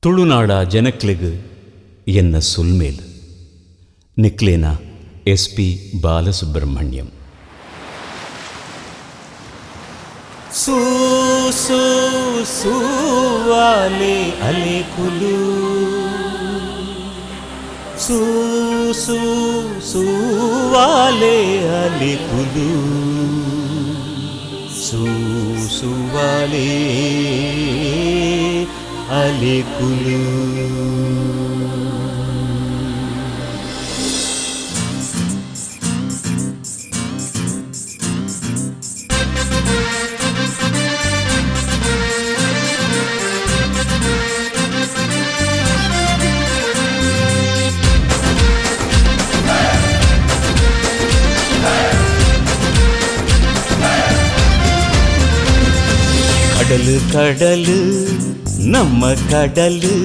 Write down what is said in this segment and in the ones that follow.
ತುಳುನಾಡ ಜನಕ್ಲೆಗ್ ಎನ್ನ ಸುಲ್ಮೇಲ್ ನಿಕ್ಲೇನ SP ಬಾಲಸುಬ್ರಹ್ಮಣ್ಯಂ. ಸೂ ಸೂ ಸೂವಾಲೆ ಅಲೆಕುಲು, ಸೂ ಸೂ ಸೂವಾಲೆ ಅಲೆಕುಲು, ಸೂ ಸೂವಾಲೆ ಅಲೆಕುಲು. ಕಡಲು ಕಡಲು ನಮ್ಮ ಕಡಲು,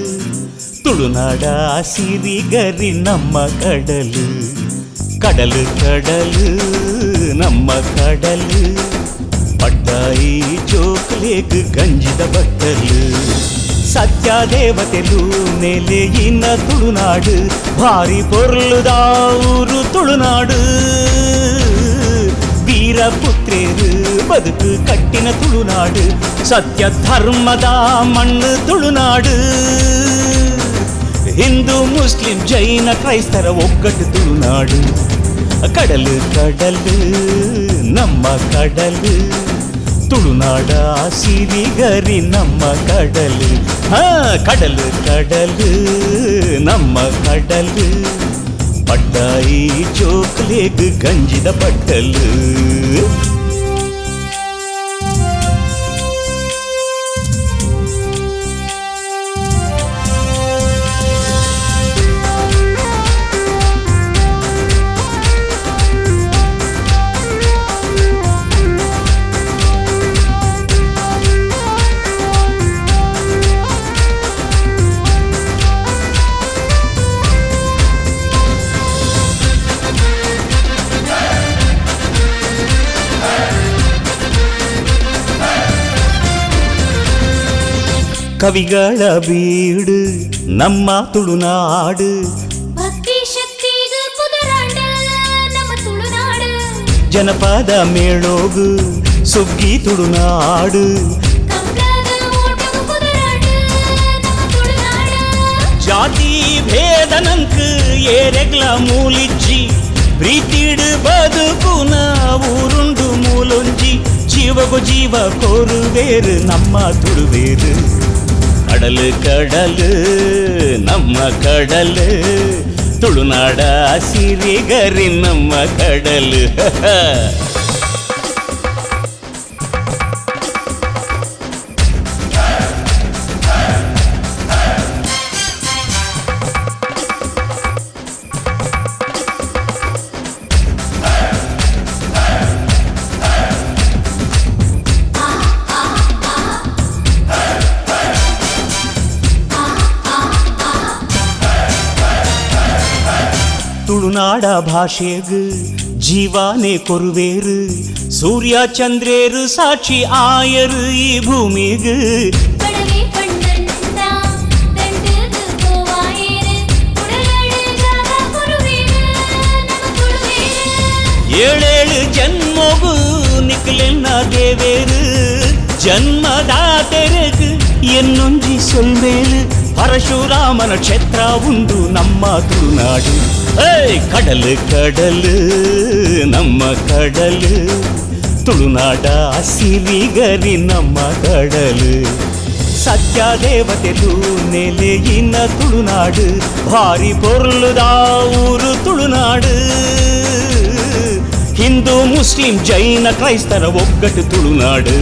ತುಳುನಾಡ ಸಿರಿಗರಿ ನಮ್ಮ ಕಡಲು. ಕಡಲು ಕಡಲು ನಮ್ಮ ಕಡಲು, ಪಡ್ಡಾಯಿ ಜೋಕ್ಲೇಗ್ ಗಂಜಿದ ಬಟ್ಟಲು. ಸತ್ಯ ದೇವತೆಲು ನೆಲೆಯಿನ ತುಳುನಾಡು, ಭಾರಿ ಪೊರ್ಲುದ ಊರು ತುಳುನಾಡು. ವೀರಪುತ್ರೇರು ಬದುಕು ಕಟ್ಟಿನ ತುಳುನಾಡು, ಸತ್ಯ ಧರ್ಮದ ಮಣ್ಣು ತುಳುನಾಡು. ಹಿಂದೂ ಮುಸ್ಲಿಂ ಜೈನ ಕ್ರೈಸ್ತರ ಒಗ್ಗಟ್ಟು ತುಳುನಾಡು. ಕಡಲು ಕಡಲು ನಮ್ಮ ಕಡಲು, ತುಳುನಾಡ ಸಿರಿಗರಿ ನಮ್ಮ ಕಡಲು. ಕಡಲು ಕಡಲು ನಮ್ಮ ಕಡಲು, ಪಡ್ಡಾಯಿ ಜೋಕ್ಲೇಗ್ ಗಂಜಿದ ಬಟ್ಟಲು. ಕವಿಗಳ ಬೀಡು ನಮ್ಮ ತುಳುನಾಡು, ಭಕ್ತಿ ಶಕ್ತಿಗ ಕುದರಾಂಡ ನಮ್ಮ ತುಳುನಾಡು. ಜನಪದ ಮೇಳೋಗು ಸುಗ್ಗಿ ತುಳುನಾಡು, ಕಂಬಳದ ಓಟವು ಕುದರಾಂಡ ನಮ್ಮ ತುಳುನಾಡು. ಜಾತಿ ಭೇದನಂಕ ಏರೆಗ್ಲ ಮೂಲಿಜ್ಜಿ, ಪ್ರೀತಿಡು ಬದುಕುನ ಊರುಂಡು ಮೂಲೊಂಜಿ. ಜೀವಗು ಜೀವ ಕೋರುವೇರು ನಮ್ಮ ತುಳುವೇರು. ಕಡಲು ಕಡಲು ನಮ್ಮ ಕಡಲು, ತುಳುನಾಡ ಸಿರಿಗರಿ ನಮ್ಮ ಕಡಲು. ತುಳುನಾಡ ಭಾಷೆಗ್ ಜೀವಾನೆ ಕೊರುವೇರು, ಸೂರ್ಯ ಚಂದ್ರೇರು ಸಾಕ್ಷಿ ಆಯರು ಈ ಭೂಮಿಗ್. ಕಡವೆ ಪಂಡಂಡ ದಂಡದ ಗೋವಾಯೇರು, ಕುಡಲಡು ಜಾಗ ಕೊರುವೇರು ನಮ್ಮ ತುಳುವೇರು. ಏಳೇಳು ಜನ್ಮಗು ನಿಕ್ಲೆನ್ನ ದೇವೇರು, ಜನ್ಮದಾತೆರಗ್ ಎನ್ನೊಂಜಿ ಸೊಲ್ಮೇಲು. ಪರಶುರಾಮನ ಕ್ಷೇತ್ರ ಉಂಡು ನಮ್ಮ ತುಳುನಾಡು. ಕಡಲು ಕಡಲು ನಮ್ಮ ಕಡಲು, ತುಳುನಾಡ ಸಿರಿಗರಿ ನಮ್ಮ ಕಡಲು. ಸತ್ಯ ದೇವತೆಲು ನೆಲೆಯಿನ ತುಳುನಾಡು, ಭಾರಿ ಪೊರ್ಲುದ ಊರು ತುಳುನಾಡು. ಹಿಂದೂ ಮುಸ್ಲಿಂ ಜೈನ ಕ್ರೈಸ್ತರ ಒಗ್ಗಟ್ಟು ತುಳುನಾಡು.